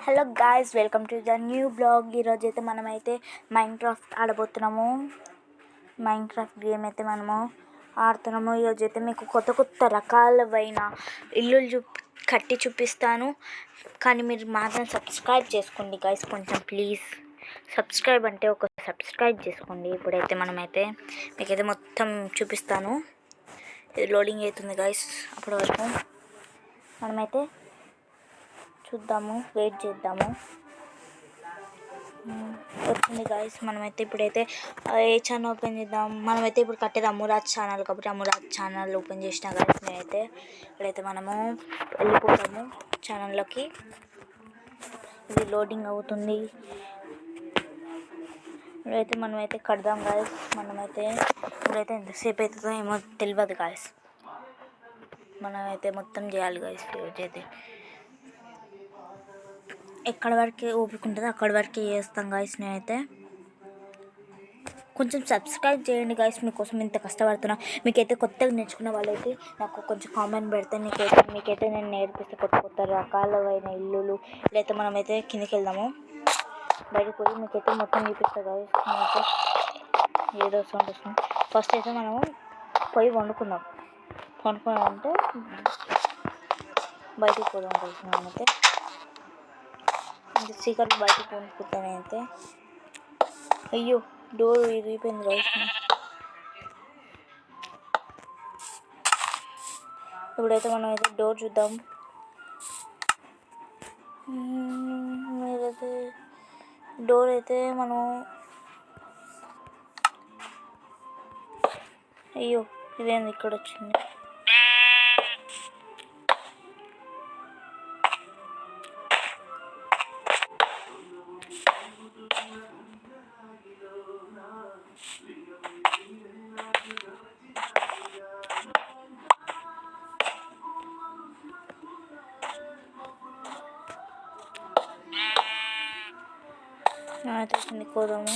Hello guys, welcome to the new blog. ఈరోజైతే మనమైతే Minecraft ఆడబోతున్నాము. Minecraft game అయితే మనము ఆడుతున్నాము. ఈరోజైతే మీకు కొత్త కొత్త రకాలైన ఇల్లులు కట్టి చూపిస్తాను. కానీ మీరు మాత్రం సబ్స్క్రైబ్ చేసుకోండి గాయ్స్, కొంచెం ప్లీజ్. సబ్స్క్రైబ్ అంటే ఒక సబ్స్క్రైబ్ చేసుకోండి. ఇప్పుడైతే మనమైతే మీకైతే మొత్తం చూపిస్తాను. ఇది లోడింగ్ అవుతుంది గాయ్స్. అప్పటి వరకు మనమైతే చూద్దాము, వెయిట్ చేద్దాము. వచ్చింది గాయస్. మనమైతే ఇప్పుడైతే ఏ ఛానల్ ఓపెన్ చేద్దాం. మనమైతే ఇప్పుడు కట్టేది అమ్మురాజ్ ఛానల్ కాబట్టి అమ్మురాజ్ ఛానల్ ఓపెన్ చేసిన గాయస్. నేనైతే ఇప్పుడైతే మనము వెళ్ళిపోతాము ఛానల్లోకి. ఇది లోడింగ్ అవుతుంది. ఇప్పుడైతే మనమైతే కడదాం గాయస్. మనమైతే ఇప్పుడైతే ఎంతసేపు అవుతుందో ఏమో తెలియదు గాయస్. మనమైతే మొత్తం చేయాలి గాయస్. ఈరోజైతే ఎక్కడి వరకు ఓపిక ఉంటుందో అక్కడి వరకు చేస్తాం గాయస్. నేనైతే కొంచెం సబ్స్క్రైబ్ చేయండి గాయస్, మీకోసం ఇంత కష్టపడుతున్నా. మీకైతే కొత్తగా నేర్చుకున్న వాళ్ళైతే నాకు కొంచెం కామెంట్ పెడితే మీకైతే నేను నేర్పిస్తే కొత్త కొత్త రకాలైన ఇల్లులు. లేకపోతే మనమైతే కిందికి వెళ్దాము. బయటకు పోయి మీకైతే మొత్తం చూపిస్తా గాయస్. నేనైతే ఏదో సౌండ్ వస్తుంది. ఫస్ట్ అయితే మనము పోయి వండుకుందాం. వండుకున్నామంటే బయటికి పోదాం గాయస్. నేనైతే చీకటి బయటకు కొనుక్కుంటానైతే. అయ్యో, డోర్ విరిగిపోయింది గాయస్. ఇప్పుడైతే మనం అయితే డోర్ చూద్దాం. మీరైతే డోర్ అయితే మనం అయ్యో ఇదేంది ఇక్కడ వచ్చింది. అయితే కిందికి పోదాము.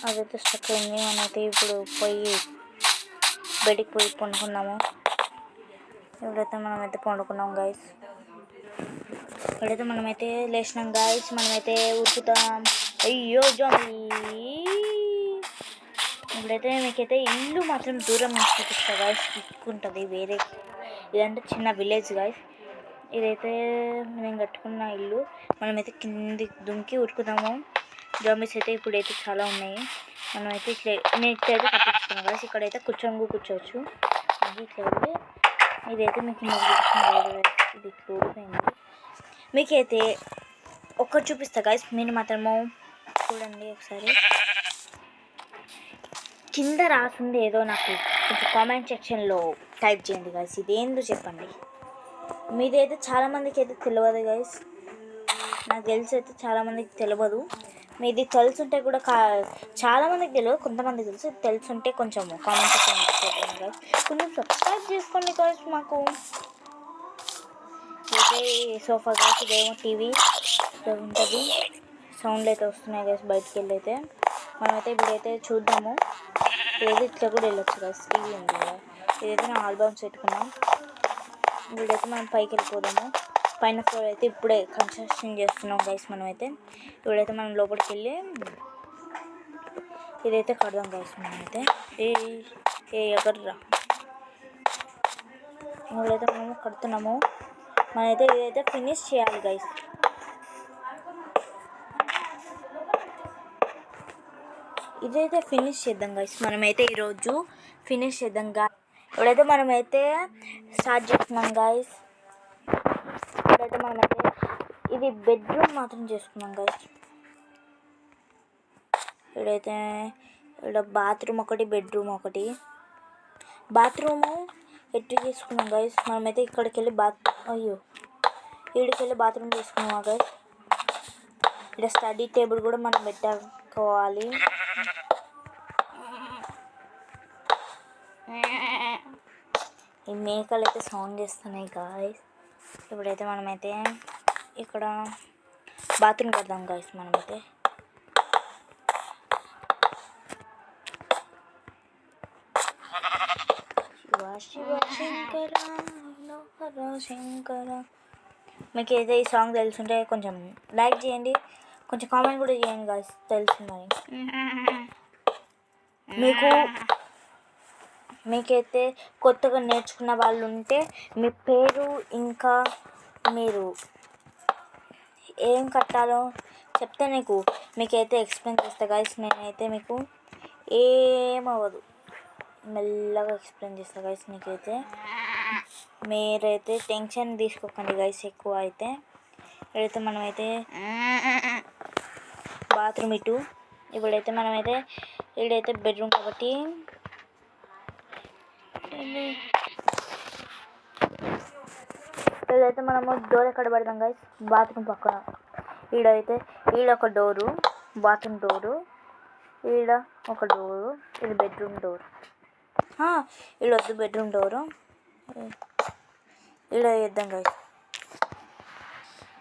అదైతే స్టక్ అయింది. మనమైతే ఇప్పుడు పోయి బయటికి పోయి పండుకున్నాము. ఇప్పుడైతే మనమైతే పండుకున్నాం గాయస్. ఇప్పుడైతే మనమైతే లేచినాం గాయస్. మనమైతే ఉరుకుతాం. అయ్యో జాంబీ. ఇప్పుడైతే మీకైతే ఇల్లు మాత్రం దూరం నుంచి చూపిస్తా గాయస్. ఉంటుంది వేరే. ఇదంటే చిన్న విలేజ్ గాయస్. ఇదైతే నేను కట్టుకున్న ఇల్లు. మనమైతే కింది దుంకి ఉరుకుదాము. జాంబీస్ అయితే ఇప్పుడైతే చాలా ఉన్నాయి. మనమైతే నేను ఇట్లయితే కట్టించుకున్నాను గాయస్. ఇక్కడైతే కూర్చోవచ్చు. ఇట్లయితే ఇదైతే మీకు ఇది ఇట్లా మీకైతే ఒక్కటి చూపిస్తా గాయస్. మీరు మాత్రము చూడండి ఒకసారి. కింద రాసింది ఏదో నాకు కొంచెం కామెంట్ సెక్షన్లో టైప్ చేయండి గాయస్. ఇదేందో చెప్పండి. మీదైతే చాలామందికి అయితే తెలియదు గాయస్. నాకు తెలిసి అయితే చాలామందికి తెలియదు. మీది తెలుసుంటే కూడా చాలామందికి తెలియదు, కొంతమందికి తెలుసుంటే కొంచెం కామెంట్ సెక్షన్ గాయస్. కొంచెం సబ్స్క్రైబ్ చేసుకోండి గాయస్. మాకు అయితే సోఫా గాయస్. ఇదేమో టీవీ ఉంటుంది. సౌండ్లు అయితే వస్తున్నాయి గాయస్. బయటికి వెళ్ళి అయితే మనమైతే ఇప్పుడైతే చూద్దాము. ఇదైతే ఇట్లా కూడా వెళ్ళొచ్చు గాయస్. టీవీ ఉంది కదా. ఇదైతే నా ఆల్బమ్స్ పెట్టుకున్నాం. ఇప్పుడైతే మనం పైకి వెళ్ళిపోదాము. పైన ఫ్లోర్ అయితే ఇప్పుడే కన్స్ట్రక్షన్ చేస్తున్నాం గైస్. మనమైతే ఇప్పుడైతే మనం లోపలికి వెళ్ళి ఇదైతే కడదాం గైస్. మనమైతే ఎగర్రా ఇప్పుడైతే మనము కడుతున్నాము. మనమైతే ఇదైతే ఫినిష్ చేయాలి గైస్. ఇదైతే ఫినిష్ చేద్దాం గైస్. మనమైతే ఈరోజు ఫినిష్ చేద్దాం గాయస్. ఇప్పుడైతే మనమైతే స్టార్ట్ చేస్తున్నాం గాయస్. ఇప్పుడైతే మనమైతే ఇది బెడ్రూమ్ మాత్రం చేసుకున్నాం గాయస్. ఇప్పుడైతే ఇక్కడ బాత్రూమ్ ఒకటి, బెడ్రూమ్ ఒకటి. బాత్రూము ఎట్టు చేసుకున్నాం గాయస్. మనమైతే ఇక్కడికి వెళ్ళి ఇక్కడికి వెళ్ళి బాత్రూమ్ చేసుకున్నాం గాయస్. ఇక్కడ స్టడీ టేబుల్ కూడా మనం పెట్టుకోవాలి. ఈ మేకలు అయితే సౌండ్ చేస్తున్నాయి గాయస్. ఇప్పుడైతే మనమైతే ఇక్కడ బాత్రూమ్ కడదాం గాయస్. మనమైతే శివ శివ శంకర శంకర మీకు అయితే ఈ సాంగ్ తెలుసుంటే కొంచెం లైక్ చేయండి, కొంచెం కామెంట్ కూడా చేయండి గాయ్స్ తెలుసుందని. మీకైతే కొత్తగా నేర్చుకున్న వాళ్ళు ఉంటే మీ పేరు ఇంకా మీరు ఏం కట్టాలో చెప్తే మీకైతే ఎక్స్ప్లెయిన్ చేస్తా గాయ్స్. నేనైతే మీకు ఏమవ్వదు, మెల్లగా ఎక్స్ప్లెయిన్ చేస్తా గాయ్స్. మీకైతే మీరైతే టెన్షన్ తీసుకోకండి గాయ్స్ ఎక్కువ. అయితే ఇప్పుడైతే మనమైతే బాత్రూమ్ ఇప్పుడైతే మనమైతే ఇక్కడైతే బెడ్రూమ్ కాబట్టి ఇక్కడైతే మనము డోర్ ఎక్కడ పెడతాం గాయ్స్? బాత్రూమ్ పక్కన. ఈడ ఒక డోరు, బాత్రూమ్ డోరు, ఈడ ఒక డోరు, ఇది బెడ్రూమ్ డోర్. ఈడొద్దు బెడ్రూమ్ డోరు, ఈడ వేద్దాం గాయ్స్.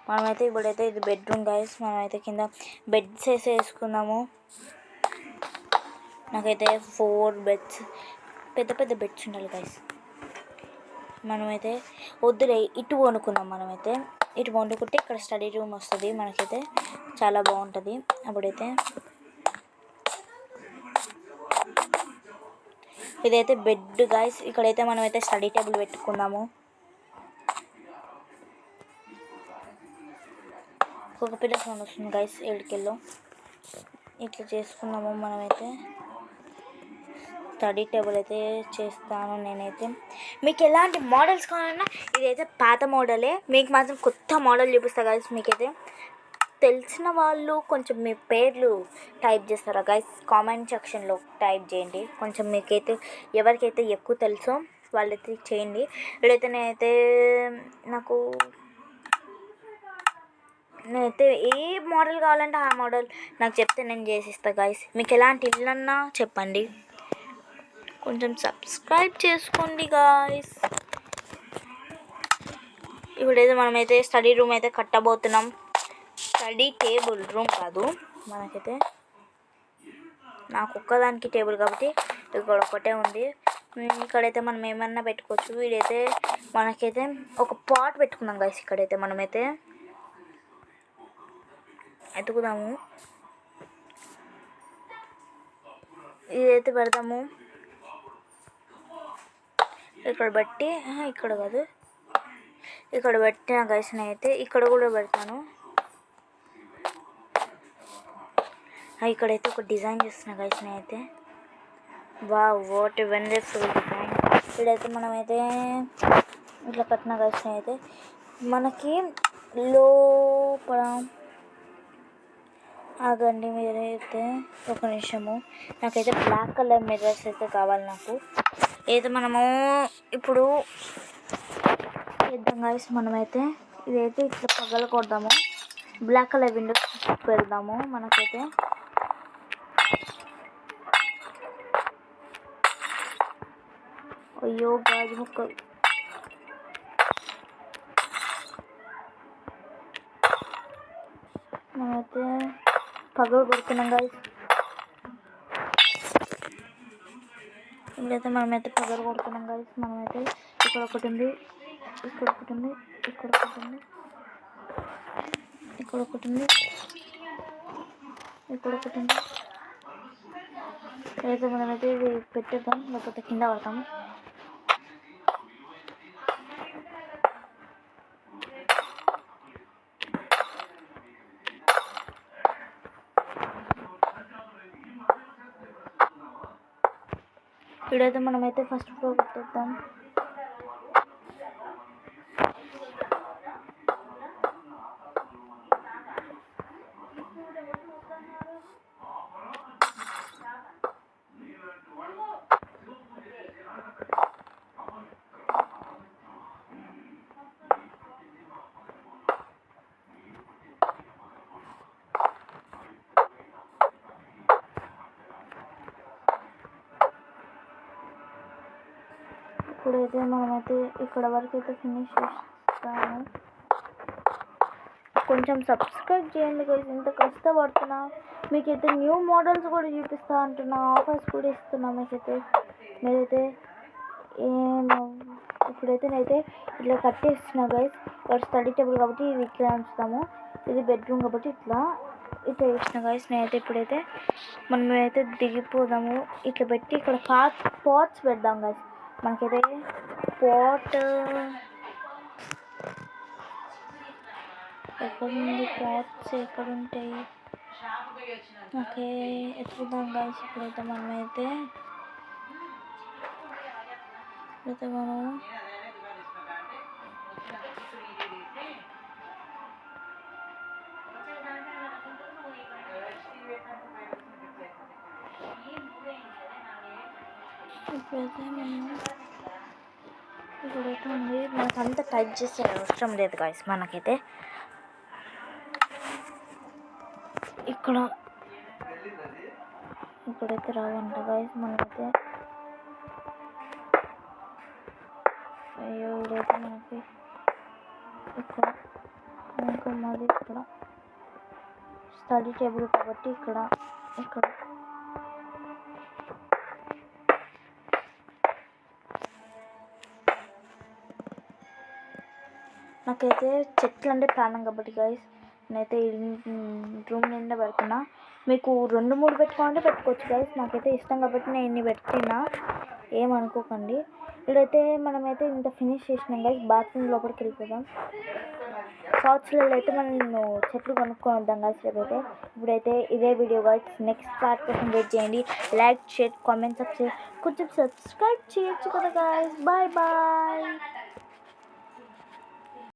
మనమైతే ఇప్పుడైతే ఇది బెడ్రూమ్ గాయ్స్. మనమైతే కింద బెడ్స్ వేసుకుందాము. నాకైతే 4 బెడ్స్, పెద్ద పెద్ద బెడ్స్ ఉండాలి గాయ్స్. మనమైతే వద్దులే ఇటు వండుకుందాం. మనమైతే ఇటు వండుకుంటే ఇక్కడ స్టడీ రూమ్ వస్తుంది, మనకైతే చాలా బాగుంటుంది. అప్పుడైతే ఇదైతే బెడ్ గాయ్స్. ఇక్కడైతే మనమైతే స్టడీ టేబుల్ పెట్టుకుందాము. ఒక పిల్ల ఫోన్ వస్తుంది గాయ్స్, ఏడుకెళ్ళో ఇట్లా చేసుకున్నాము. మనమైతే స్టడీ టేబుల్ అయితే చేస్తాను నేనైతే. మీకు ఎలాంటి మోడల్స్ కావాలన్నా ఇదైతే పాత మోడలే, మీకు మాత్రం కొత్త మోడల్ చూపిస్తా గాయ్స్. మీకైతే తెలిసిన వాళ్ళు కొంచెం మీ పేర్లు టైప్ చేస్తారా గాయ్స్? కామెంట్ సెక్షన్లో టైప్ చేయండి. కొంచెం మీకైతే ఎవరికైతే ఎక్కువ తెలుసో వాళ్ళైతే చేయండి. ఇప్పుడైతే నేనైతే ఏ మోడల్ కావాలంటే ఆ మోడల్ నాకు చెప్తే నేను చేసిస్తా గాయ్స్. మీకు ఎలాంటి ఇల్లన్నా చెప్పండి. కొంచెం సబ్స్క్రైబ్ చేసుకోండి గాయ్స్. ఇప్పుడైతే మనమైతే స్టడీ రూమ్ అయితే కట్టబోతున్నాం. స్టడీ టేబుల్ రూమ్ కాదు, మనకైతే నాకు ఒక్కదానికి టేబుల్ కాబట్టి ఇక్కడ ఒకటే ఉంది. ఇక్కడైతే మనం ఏమన్నా పెట్టుకోవచ్చు. వీడైతే మనకైతే ఒక పాట్ పెట్టుకుందాం గాయ్స్. ఇక్కడైతే మనమైతే ఎత్తుకుదాము, ఇదైతే పెడతాము. ఇక్కడ బట్టి ఇక్కడ కాదు, ఇక్కడ పెట్టిన గాయ్స్. నేనైతే ఇక్కడ కూడా పెడతాను. ఇక్కడైతే ఒక డిజైన్ చేస్తున్నా గాయ్స్. నేనైతే వాట్ వండర్ఫుల్ డిజైన్. ఇక్కడైతే మనమైతే ఇట్లా కట్టిన గాయ్స్. నేనైతే మనకి లోపల ఆగండి మీరైతే ఒక నిమిషము. నాకైతే బ్లాక్ కలర్ మిర్రర్స్ అయితే కావాలి నాకు. అయితే మనము ఇప్పుడు చేద్దాం గాయ్స్. మనమైతే ఇదైతే ఇట్లా పగల కొడదాము, బ్లాక్ కలర్ విండోస్ పెడదాము. మనకైతే అయ్యో గాజు ముక్కలు, మనమైతే పగలు కొడుతున్నాం గాయ్స్. ఇప్పుడైతే మనమైతే పగలు కొడుతున్నాం గాయ్స్. మనమైతే ఇక్కడ ఒకటి ఉంది, ఇక్కడ ఒకటి ఉంది, ఇక్కడ ఒకటి ఉంది, ఇక్కడ ఒకటి ఉంది, ఇక్కడ ఒకటి ఉంది. అయితే మనమైతే ఇది పెట్టేద్దాం, లేకపోతే కింద పడతాము. ఇప్పుడైతే మనమైతే ఫస్ట్ ఫ్లోర్ పెట్టేద్దాం. ఇప్పుడైతే మనమైతే ఇక్కడ వరకు అయితే ఫినిష్ చేస్తాము. కొంచెం సబ్స్క్రైబ్ చేయండి గైస్. ఇంత కష్టపడుతున్నా, మీకైతే న్యూ మోడల్స్ కూడా చూపిస్తా అంటున్నా, ఆఫర్స్ కూడా ఇస్తున్నా మీకైతే. మీరైతే ఇప్పుడైతే నేనైతే ఇట్లా కట్టేస్తున్నా గైస్. ఇక్కడ స్టడీ టేబుల్ కాబట్టి ఇది ఇట్లా ఉంచుతాము. ఇది బెడ్రూమ్ కాబట్టి ఇట్లా వేసిన గైస్. నేనైతే ఇప్పుడైతే మనమైతే దిగిపోదాము. ఇట్లా పెట్టి ఇక్కడ పాట్స్ పెడదాం గైస్. మనకైతే పాట్ ఎక్కడుంది? పాట్స్ ఎక్కడుంటాయి? ఓకే ఎత్తుకుందాం గైస్. ఇప్పుడైతే మనమైతే మనం ఇప్పుడైతే ఇప్పుడైతే ఉంది. మనకంతా టైట్ చేసే అవసరం లేదు గాయస్. మనకైతే ఇక్కడైతే రావంట గాయస్. మనకైతే ఇప్పుడైతే మనకి ఇక్కడ ఇంకా మాది ఇక్కడ స్టడీ టేబుల్ కాబట్టి ఇక్కడ నాకైతే చెట్లు అంటే ప్రాణం కాబట్టి గైస్ నేనైతే రూమ్ నిండా పెడుతున్నా. మీకు 2-3 పెట్టుకోవాలంటే పెట్టుకోవచ్చు గైస్. నాకైతే ఇష్టం కాబట్టి నేను ఇన్ని పెట్టినా, ఏమనుకోకండి. ఇక్కడైతే మనమైతే ఇంత ఫినిష్ చేసినాం గైస్. బాత్రూమ్ లోపలికి వెళ్ళిపోదాం. షార్ట్స్లలో అయితే మనం చెట్లు కొనుక్కొని వద్దాం గైస్ రేపైతే. ఇప్పుడైతే ఇదే వీడియో గైస్. నెక్స్ట్ పార్ట్ కోసం వెయిట్ చేయండి. లైక్, షేర్, కామెంట్, కొంచెం సబ్స్క్రైబ్ చేయొచ్చు కదా గైస్. Bye bye.